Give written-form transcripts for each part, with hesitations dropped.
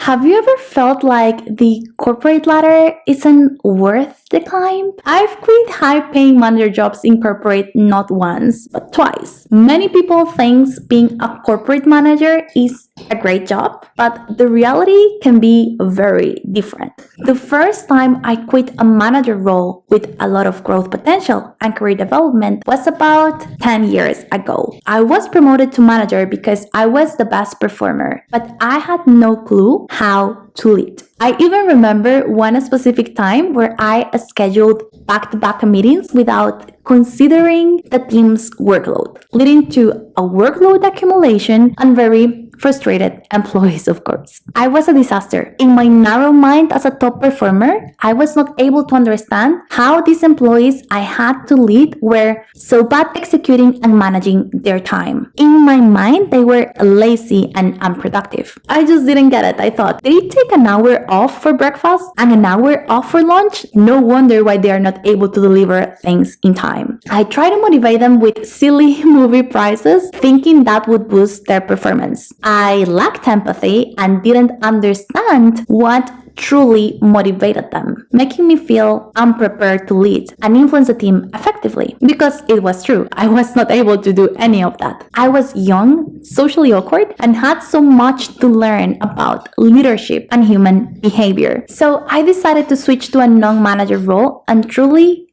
Have you ever felt like the corporate ladder isn't worth the climb? I've quit high-paying manager jobs in corporate not once, but twice. Many people think being a corporate manager is a great job, but the reality can be very different. The first time I quit a manager role with a lot of growth potential and career development was about 10 years ago. I was promoted to manager because I was the best performer, but I had no clue how to lead. I even remember one specific time where I scheduled back-to-back meetings without considering the team's workload, leading to a workload accumulation and very frustrated employees, of course. I was a disaster. In my narrow mind as a top performer, I was not able to understand how these employees I had to lead were so bad executing and managing their time. In my mind, they were lazy and unproductive. I just didn't get it. I thought, did it take an hour off for breakfast and an hour off for lunch? No wonder why they are not able to deliver things in time. I tried to motivate them with silly movie prizes, thinking that would boost their performance. I lacked empathy and didn't understand what truly motivated them, making me feel unprepared to lead and influence the team effectively. Because it was true, I was not able to do any of that. I was young, socially awkward, and had so much to learn about leadership and human behavior. So I decided to switch to a non-manager role and truly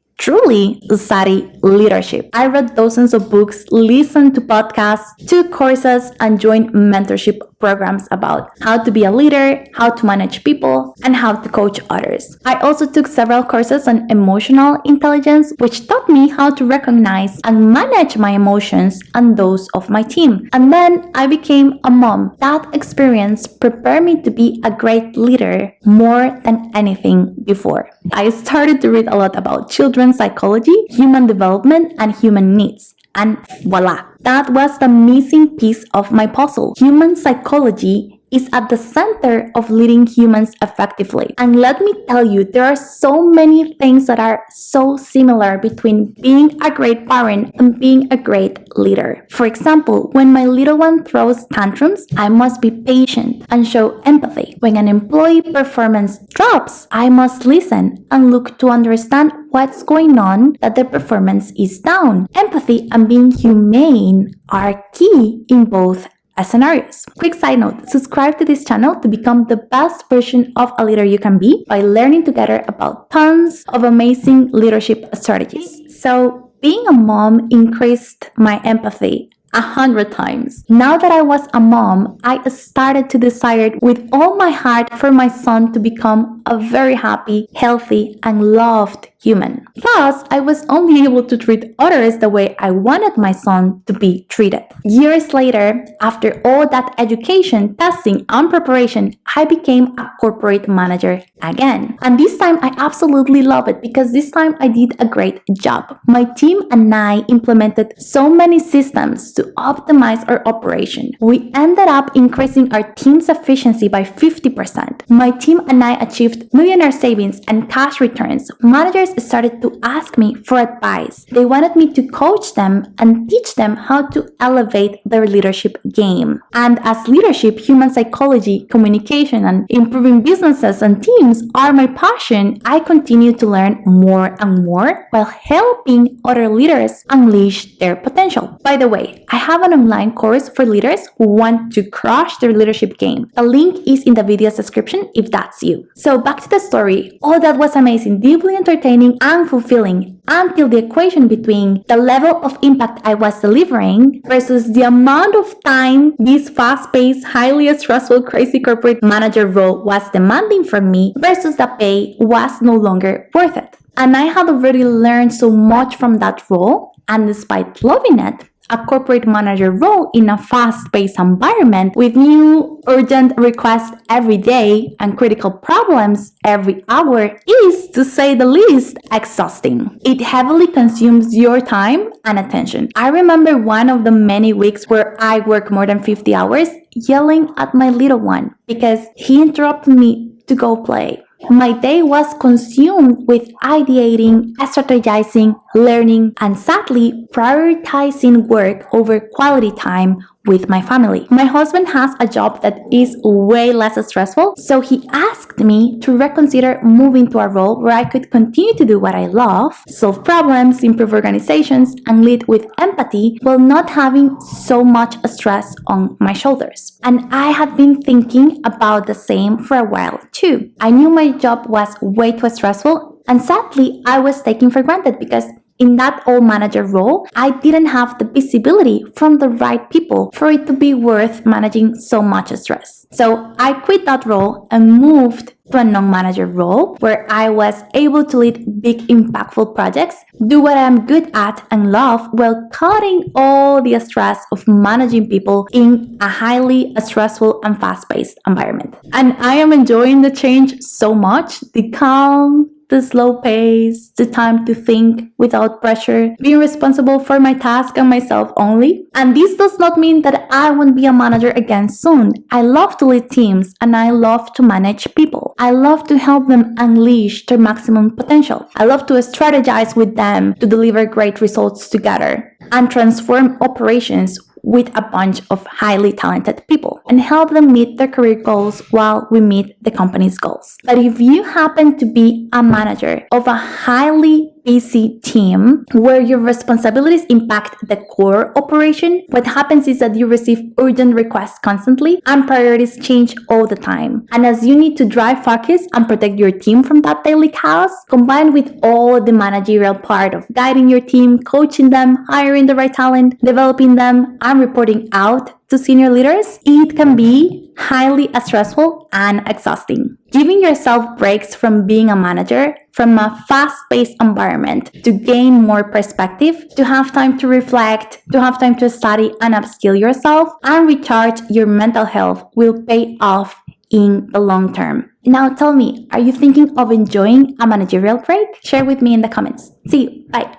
study leadership. I read dozens of books, listened to podcasts, took courses, and joined mentorship programs about how to be a leader, how to manage people, and how to coach others. I also took several courses on emotional intelligence, which taught me how to recognize and manage my emotions and those of my team. And then I became a mom. That experience prepared me to be a great leader more than anything before. I started to read a lot about children's psychology, human development, and human needs. And voila, that was the missing piece of my puzzle. Human psychology is at the center of leading humans effectively. And let me tell you, there are so many things that are so similar between being a great parent and being a great leader. For example, when my little one throws tantrums, I must be patient and show empathy. When an employee performance drops, I must listen and look to understand what's going on that their performance is down. Empathy and being humane are key in both scenarios. Quick side note, subscribe to this channel to become the best version of a leader you can be by learning together about tons of amazing leadership strategies. So being a mom increased my empathy 100 times. Now that I was a mom, I started to desire with all my heart for my son to become a very happy, healthy, and loved human. Plus, I was only able to treat others the way I wanted my son to be treated. Years later, after all that education, testing, and preparation, I became a corporate manager again. And this time, I absolutely love it because this time I did a great job. My team and I implemented so many systems to optimize our operation. We ended up increasing our team's efficiency by 50%. My team and I achieved millionaire savings and cash returns. Managers started to ask me for advice. They wanted me to coach them and teach them how to elevate their leadership game. And as leadership, human psychology, communication, and improving businesses and teams are my passion, I continue to learn more and more while helping other leaders unleash their potential. By the way, I have an online course for leaders who want to crush their leadership game. The link is in the video's description if that's you. So back to the story. All that was amazing, deeply entertaining, and fulfilling until the equation between the level of impact I was delivering versus the amount of time this fast-paced, highly stressful, crazy corporate manager role was demanding from me versus the pay was no longer worth it. And I had already learned so much from that role, and despite loving it, a corporate manager role in a fast-paced environment with new urgent requests every day and critical problems every hour is, to say the least, exhausting. It heavily consumes your time and attention. I remember one of the many weeks where I worked more than 50 hours yelling at my little one because he interrupted me to go play. My day was consumed with ideating, strategizing, learning, and sadly, prioritizing work over quality time with my family. My husband has a job that is way less stressful, so he asked me to reconsider moving to a role where I could continue to do what I love, solve problems, improve organizations, and lead with empathy while not having so much stress on my shoulders. And I had been thinking about the same for a while too. I knew my job was way too stressful, and sadly, I was taken for granted because in that old manager role, I didn't have the visibility from the right people for it to be worth managing so much stress. So I quit that role and moved to a non-manager role where I was able to lead big impactful projects, do what I'm good at and love while cutting all the stress of managing people in a highly stressful and fast-paced environment. And I am enjoying the change so much, the calm, the slow pace, the time to think without pressure, being responsible for my task and myself only. And this does not mean that I won't be a manager again soon. I love to lead teams and I love to manage people. I love to help them unleash their maximum potential. I love to strategize with them to deliver great results together and transform operations with a bunch of highly talented people and help them meet their career goals while we meet the company's goals. But if you happen to be a manager of a highly busy team where your responsibilities impact the core operation, what happens is that you receive urgent requests constantly and priorities change all the time. And as you need to drive focus and protect your team from that daily chaos, combined with all the managerial part of guiding your team, coaching them, hiring the right talent, developing them, and reporting out to senior leaders, it can be highly stressful and exhausting. Giving yourself breaks from being a manager, from a fast-paced environment, to gain more perspective, to have time to reflect, to have time to study and upskill yourself, and recharge your mental health will pay off in the long term. Now tell me, are you thinking of enjoying a managerial break? Share with me in the comments. See you. Bye.